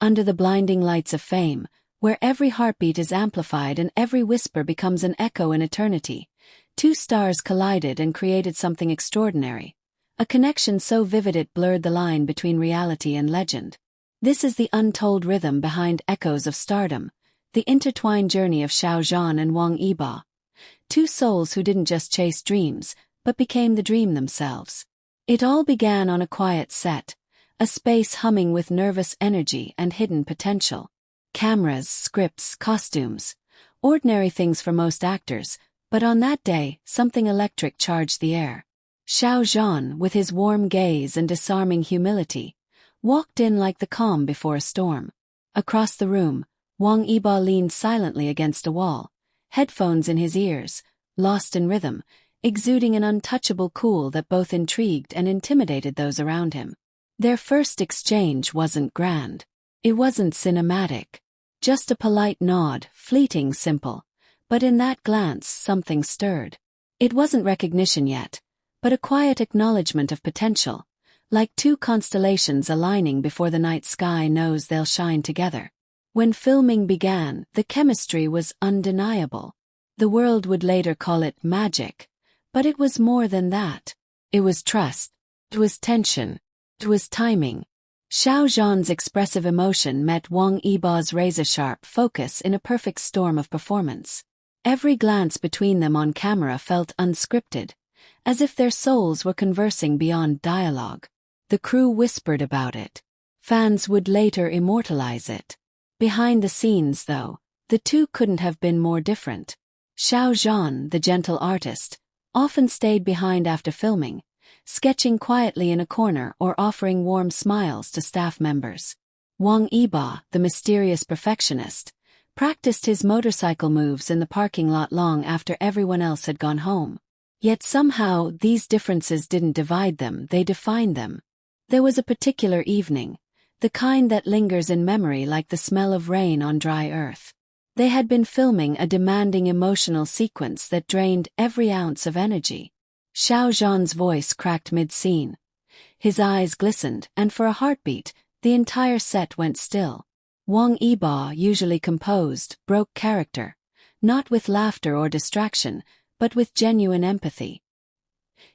Under the blinding lights of fame, where every heartbeat is amplified and every whisper becomes an echo in eternity, two stars collided and created something extraordinary. A connection so vivid it blurred the line between reality and legend. This is the untold rhythm behind Echoes of Stardom, the intertwined journey of Xiao Zhan and Wang Yibo. Two souls who didn't just chase dreams, but became the dream themselves. It all began on a quiet set, a space humming with nervous energy and hidden potential. Cameras, scripts, costumes. Ordinary things for most actors, but on that day, something electric charged the air. Xiao Zhan, with his warm gaze and disarming humility, walked in like the calm before a storm. Across the room, Wang Yibo leaned silently against a wall, headphones in his ears, lost in rhythm, exuding an untouchable cool that both intrigued and intimidated those around him. Their first exchange wasn't grand. It wasn't cinematic. Just a polite nod, fleeting, simple. But in that glance something stirred. It wasn't recognition yet, but a quiet acknowledgement of potential, like two constellations aligning before the night sky knows they'll shine together. When filming began, the chemistry was undeniable. The world would later call it magic, but it was more than that. It was trust. It was tension. It was timing. Xiao Zhan's expressive emotion met Wang Yibo's razor-sharp focus in a perfect storm of performance. Every glance between them on camera felt unscripted, as if their souls were conversing beyond dialogue. The crew whispered about it. Fans would later immortalize it. Behind the scenes, though, the two couldn't have been more different. Xiao Zhan, the gentle artist, often stayed behind after filming, sketching quietly in a corner or offering warm smiles to staff members. Wang Yibo, the mysterious perfectionist, practiced his motorcycle moves in the parking lot long after everyone else had gone home. Yet somehow these differences didn't divide them, they defined them. There was a particular evening, the kind that lingers in memory like the smell of rain on dry earth. They had been filming a demanding emotional sequence that drained every ounce of energy. Xiao Zhan's voice cracked mid-scene. His eyes glistened, and for a heartbeat, the entire set went still. Wang Yibo, usually composed, broke character, not with laughter or distraction, but with genuine empathy.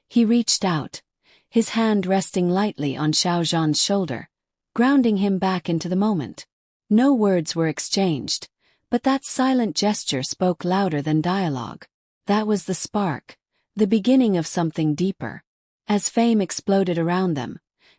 He reached out, his hand resting lightly on Xiao Zhan's shoulder, grounding him back into the moment. No words were exchanged, but that silent gesture spoke louder than dialogue. That was the spark, the beginning of something deeper. As fame exploded around them,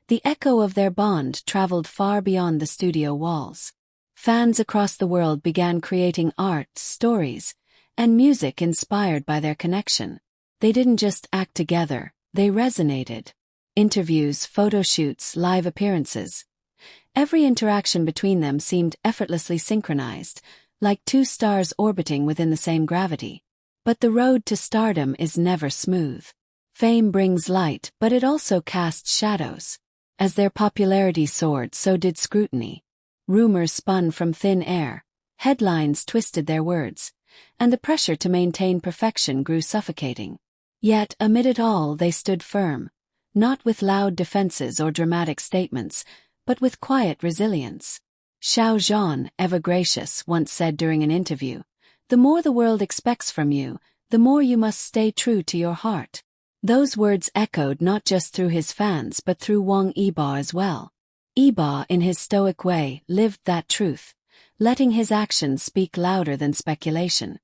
the echo of their bond traveled far beyond the studio walls. Fans across the world began creating art, stories, and music inspired by their connection. They didn't just act together, they resonated. Interviews, photoshoots, live appearances. Every interaction between them seemed effortlessly synchronized, like two stars orbiting within the same gravity. But the road to stardom is never smooth. Fame brings light, but it also casts shadows. As their popularity soared, so did scrutiny. Rumors spun from thin air, headlines twisted their words, and the pressure to maintain perfection grew suffocating. Yet, amid it all, they stood firm, not with loud defenses or dramatic statements, but with quiet resilience. Xiao Zhan, ever gracious, once said during an interview, "The more the world expects from you, the more you must stay true to your heart." Those words echoed not just through his fans but through Wang Yibo as well. Yibo, in his stoic way, lived that truth, letting his actions speak louder than speculation.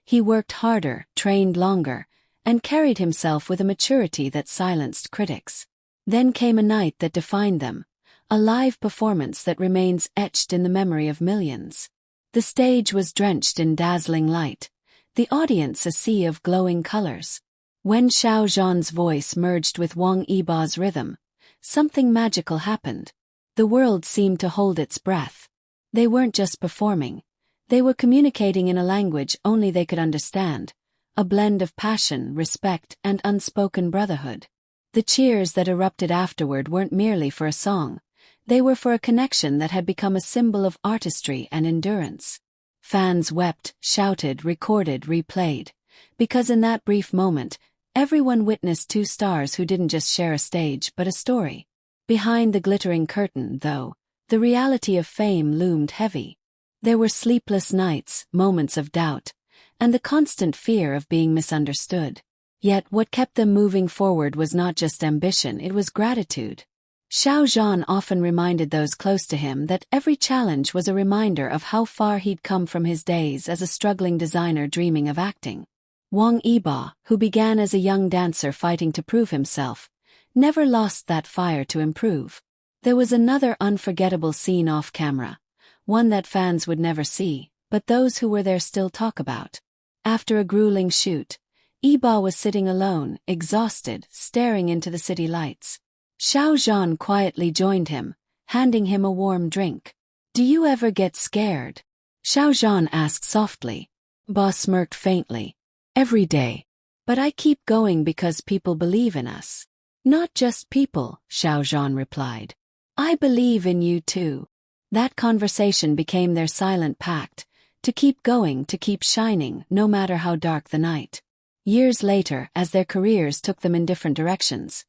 He worked harder, trained longer, and carried himself with a maturity that silenced critics. Then came a night that defined them, a live performance that remains etched in the memory of millions. The stage was drenched in dazzling light, the audience a sea of glowing colors. When Xiao Zhan's voice merged with Wang Yibo's rhythm, something magical happened. The world seemed to hold its breath. They weren't just performing, they were communicating in a language only they could understand, a blend of passion, respect, and unspoken brotherhood. The cheers that erupted afterward weren't merely for a song, they were for a connection that had become a symbol of artistry and endurance. Fans wept, shouted, recorded, replayed, because in that brief moment, everyone witnessed two stars who didn't just share a stage but a story. Behind the glittering curtain, though, The reality of fame loomed heavy. There were sleepless nights, moments of doubt, and the constant fear of being misunderstood. Yet what kept them moving forward was not just ambition, it was gratitude. Xiao Zhan often reminded those close to him that every challenge was a reminder of how far he'd come from his days as a struggling designer dreaming of acting. Wang Yibo, who began as a young dancer fighting to prove himself, never lost that fire to improve. There was another unforgettable scene off camera, one that fans would never see, but those who were there still talk about. After a grueling shoot, Yibo was sitting alone, exhausted, staring into the city lights. Xiao Zhan quietly joined him, handing him a warm drink. "Do you ever get scared?" Xiao Zhan asked softly. Yibo smirked faintly. "Every day. But I keep going because people believe in us." "Not just people," Xiao Zhan replied. "I believe in you too." That conversation became their silent pact, to keep going, to keep shining, no matter how dark the night. Years later, as their careers took them in different directions,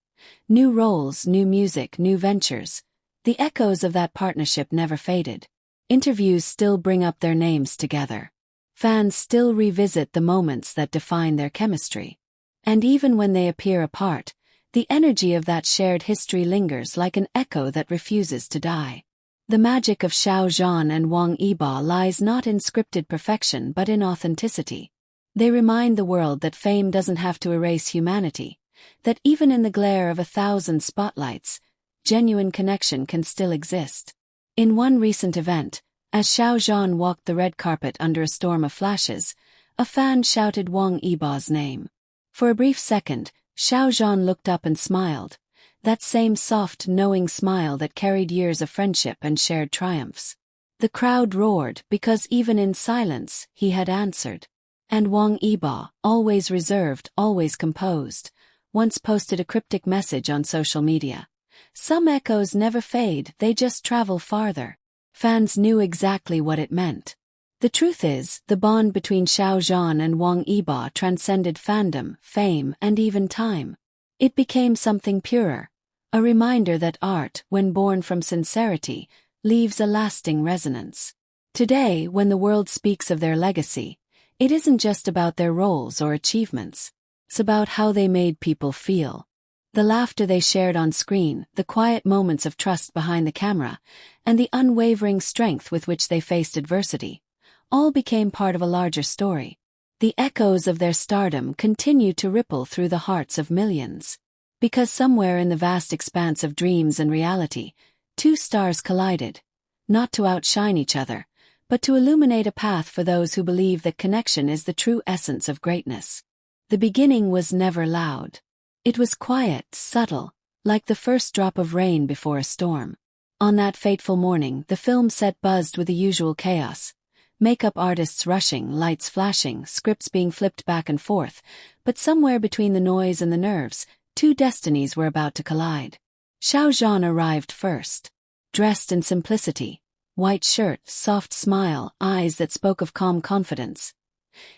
new roles, new music, new ventures, the echoes of that partnership never faded. Interviews still bring up their names together. Fans still revisit the moments that define their chemistry. And even when they appear apart, the energy of that shared history lingers like an echo that refuses to die. The magic of Xiao Zhan and Wang Yibo lies not in scripted perfection but in authenticity. They remind the world that fame doesn't have to erase humanity, that even in the glare of 1,000 spotlights, genuine connection can still exist. In one recent event, as Xiao Zhan walked the red carpet under a storm of flashes, a fan shouted Wang Yibo's name. For a brief second, Xiao Zhan looked up and smiled, that same soft, knowing smile that carried years of friendship and shared triumphs. The crowd roared because even in silence, he had answered. And Wang Yibo, always reserved, always composed, once posted a cryptic message on social media. "Some echoes never fade, they just travel farther." Fans knew exactly what it meant. The truth is, the bond between Xiao Zhan and Wang Yibo transcended fandom, fame, and even time. It became something purer, a reminder that art, when born from sincerity, leaves a lasting resonance. Today, when the world speaks of their legacy, it isn't just about their roles or achievements. It's about how they made people feel. The laughter they shared on screen, the quiet moments of trust behind the camera, and the unwavering strength with which they faced adversity, all became part of a larger story. The echoes of their stardom continue to ripple through the hearts of millions. Because somewhere in the vast expanse of dreams and reality, two stars collided, not to outshine each other, but to illuminate a path for those who believe that connection is the true essence of greatness. The beginning was never loud. It was quiet, subtle, like the first drop of rain before a storm. On that fateful morning, the film set buzzed with the usual chaos. Makeup artists rushing, lights flashing, scripts being flipped back and forth, but somewhere between the noise and the nerves, two destinies were about to collide. Xiao Zhan arrived first. Dressed in simplicity, white shirt, soft smile, eyes that spoke of calm confidence.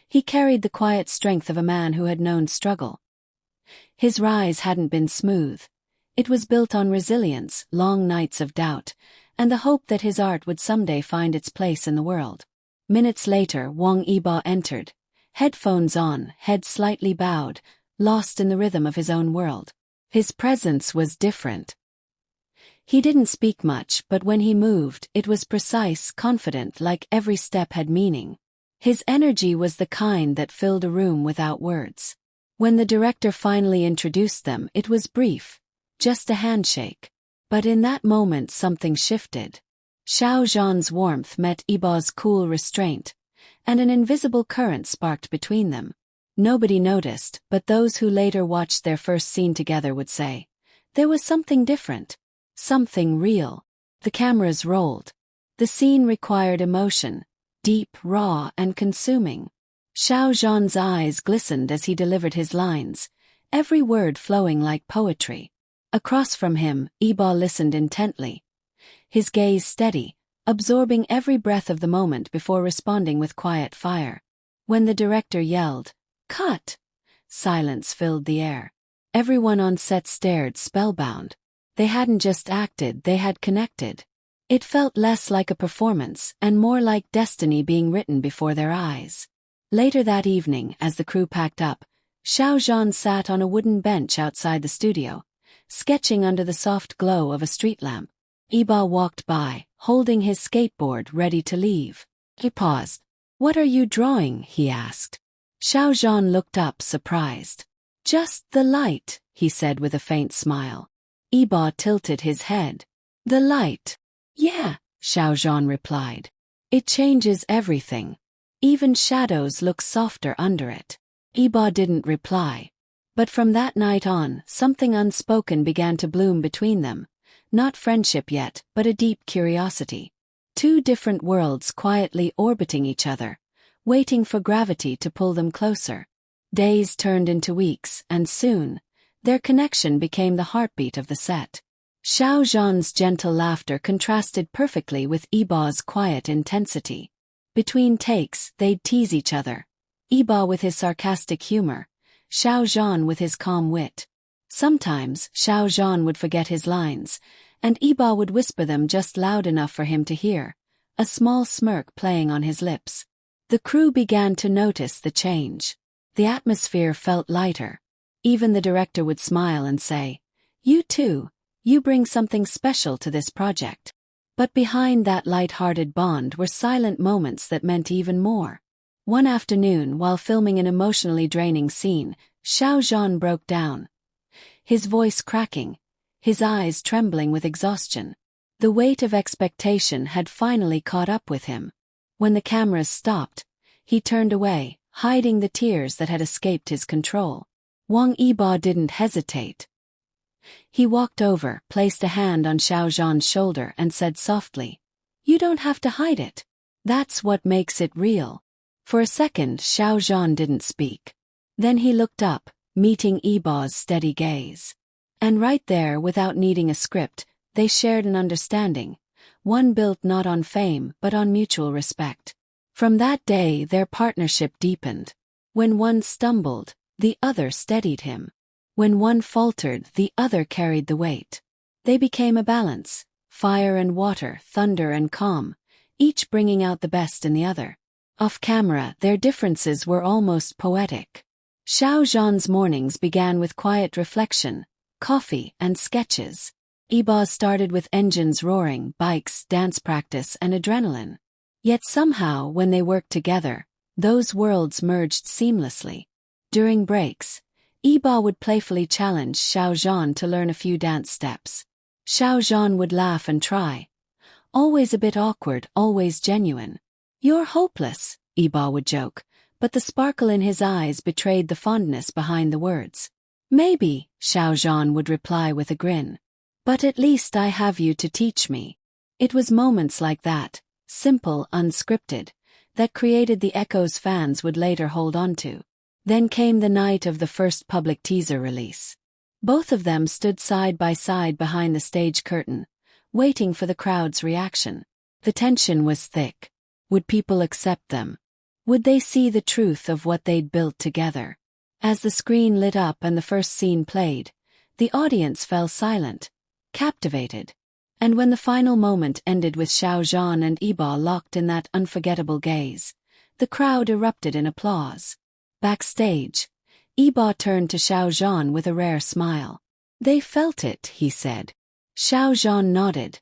He carried the quiet strength of a man who had known struggle. His rise hadn't been smooth. It was built on resilience, long nights of doubt, and the hope that his art would someday find its place in the world. Minutes later, Wang Yibo entered, headphones on, head slightly bowed, lost in the rhythm of his own world. His presence was different. He didn't speak much, but when he moved, it was precise, confident, like every step had meaning. His energy was the kind that filled a room without words. When the director finally introduced them, it was brief, just a handshake. But in that moment something shifted. Xiao Zhan's warmth met Yibo's cool restraint, and an invisible current sparked between them. Nobody noticed, but those who later watched their first scene together would say, there was something different, something real. The cameras rolled. The scene required emotion, deep, raw, and consuming. Xiao Zhan's eyes glistened as he delivered his lines, every word flowing like poetry. Across from him, Yibo listened intently, his gaze steady, absorbing every breath of the moment before responding with quiet fire. When the director yelled, "Cut!" silence filled the air. Everyone on set stared spellbound. They hadn't just acted, they had connected. It felt less like a performance and more like destiny being written before their eyes. Later that evening, as the crew packed up, Xiao Zhan sat on a wooden bench outside the studio, sketching under the soft glow of a street lamp. Yibo walked by, holding his skateboard ready to leave. He paused. "What are you drawing?" he asked. Xiao Zhan looked up, surprised. "Just the light," he said with a faint smile. Yibo tilted his head. "The light?" "Yeah," Xiao Zhan replied. "It changes everything. Even shadows look softer under it." Yibo didn't reply. But from that night on, something unspoken began to bloom between them. Not friendship yet, but a deep curiosity. Two different worlds quietly orbiting each other, waiting for gravity to pull them closer. Days turned into weeks, and soon, their connection became the heartbeat of the set. Xiao Zhan's gentle laughter contrasted perfectly with Yibo's quiet intensity. Between takes, they'd tease each other. Yibo with his sarcastic humor, Xiao Zhan with his calm wit. Sometimes, Xiao Zhan would forget his lines, and Yibo would whisper them just loud enough for him to hear, a small smirk playing on his lips. The crew began to notice the change. The atmosphere felt lighter. Even the director would smile and say, "You too, you bring something special to this project." But behind that light-hearted bond were silent moments that meant even more. One afternoon, while filming an emotionally draining scene, Xiao Zhan broke down. His voice cracking, his eyes trembling with exhaustion. The weight of expectation had finally caught up with him. When the cameras stopped, he turned away, hiding the tears that had escaped his control. Wang Yibo didn't hesitate. He walked over, placed a hand on Xiao Zhan's shoulder and said softly, "You don't have to hide it. That's what makes it real." For a second, Xiao Zhan didn't speak. Then he looked up, meeting Yibo's steady gaze. And right there, without needing a script, they shared an understanding, one built not on fame but on mutual respect. From that day, their partnership deepened. When one stumbled, the other steadied him. When one faltered, the other carried the weight. They became a balance, fire and water, thunder and calm, each bringing out the best in the other. Off camera, their differences were almost poetic. Xiao Zhan's mornings began with quiet reflection, coffee, and sketches. Yibo's started with engines roaring, bikes, dance practice, and adrenaline. Yet somehow, when they worked together, those worlds merged seamlessly. During breaks, Yibo would playfully challenge Xiao Zhan to learn a few dance steps. Xiao Zhan would laugh and try. Always a bit awkward, always genuine. "You're hopeless," Yibo would joke, but the sparkle in his eyes betrayed the fondness behind the words. "Maybe," Xiao Zhan would reply with a grin. "But at least I have you to teach me." It was moments like that, simple, unscripted, that created the echoes fans would later hold on to. Then came the night of the first public teaser release. Both of them stood side by side behind the stage curtain, waiting for the crowd's reaction. The tension was thick. Would people accept them? Would they see the truth of what they'd built together? As the screen lit up and the first scene played, the audience fell silent, captivated. And when the final moment ended with Xiao Zhan and Yibo locked in that unforgettable gaze, the crowd erupted in applause. Backstage, Yibo turned to Xiao Zhan with a rare smile. "They felt it," he said. Xiao Zhan nodded,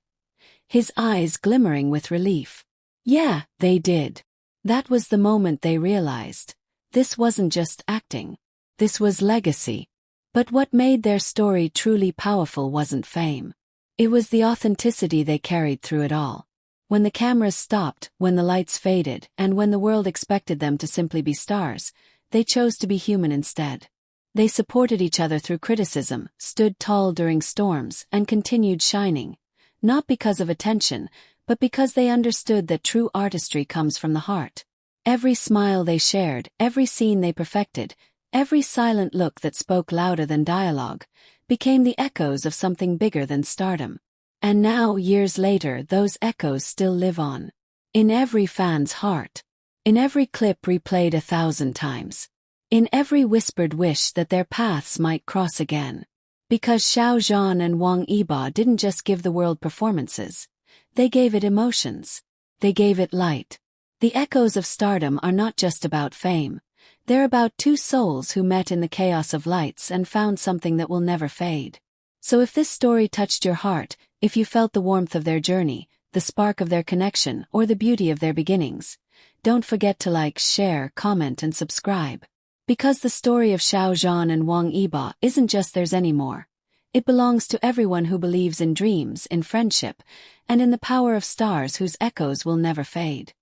his eyes glimmering with relief. "Yeah, they did." That was the moment they realized. This wasn't just acting. This was legacy. But what made their story truly powerful wasn't fame. It was the authenticity they carried through it all. When the cameras stopped, when the lights faded, and when the world expected them to simply be stars, they chose to be human instead. They supported each other through criticism, stood tall during storms, and continued shining. Not because of attention, but because they understood that true artistry comes from the heart. Every smile they shared, every scene they perfected, every silent look that spoke louder than dialogue, became the echoes of something bigger than stardom. And now, years later, those echoes still live on. In every fan's heart. In every clip replayed 1,000 times. In every whispered wish that their paths might cross again. Because Xiao Zhan and Wang Yibo didn't just give the world performances. They gave it emotions. They gave it light. The echoes of Stardom are not just about fame. They're about two souls who met in the chaos of lights and found something that will never fade. So if this story touched your heart, if you felt the warmth of their journey, the spark of their connection, or the beauty of their beginnings, don't forget to like, share, comment, and subscribe. Because the story of Xiao Zhan and Wang Yibo isn't just theirs anymore. It belongs to everyone who believes in dreams, in friendship, and in the power of stars whose echoes will never fade.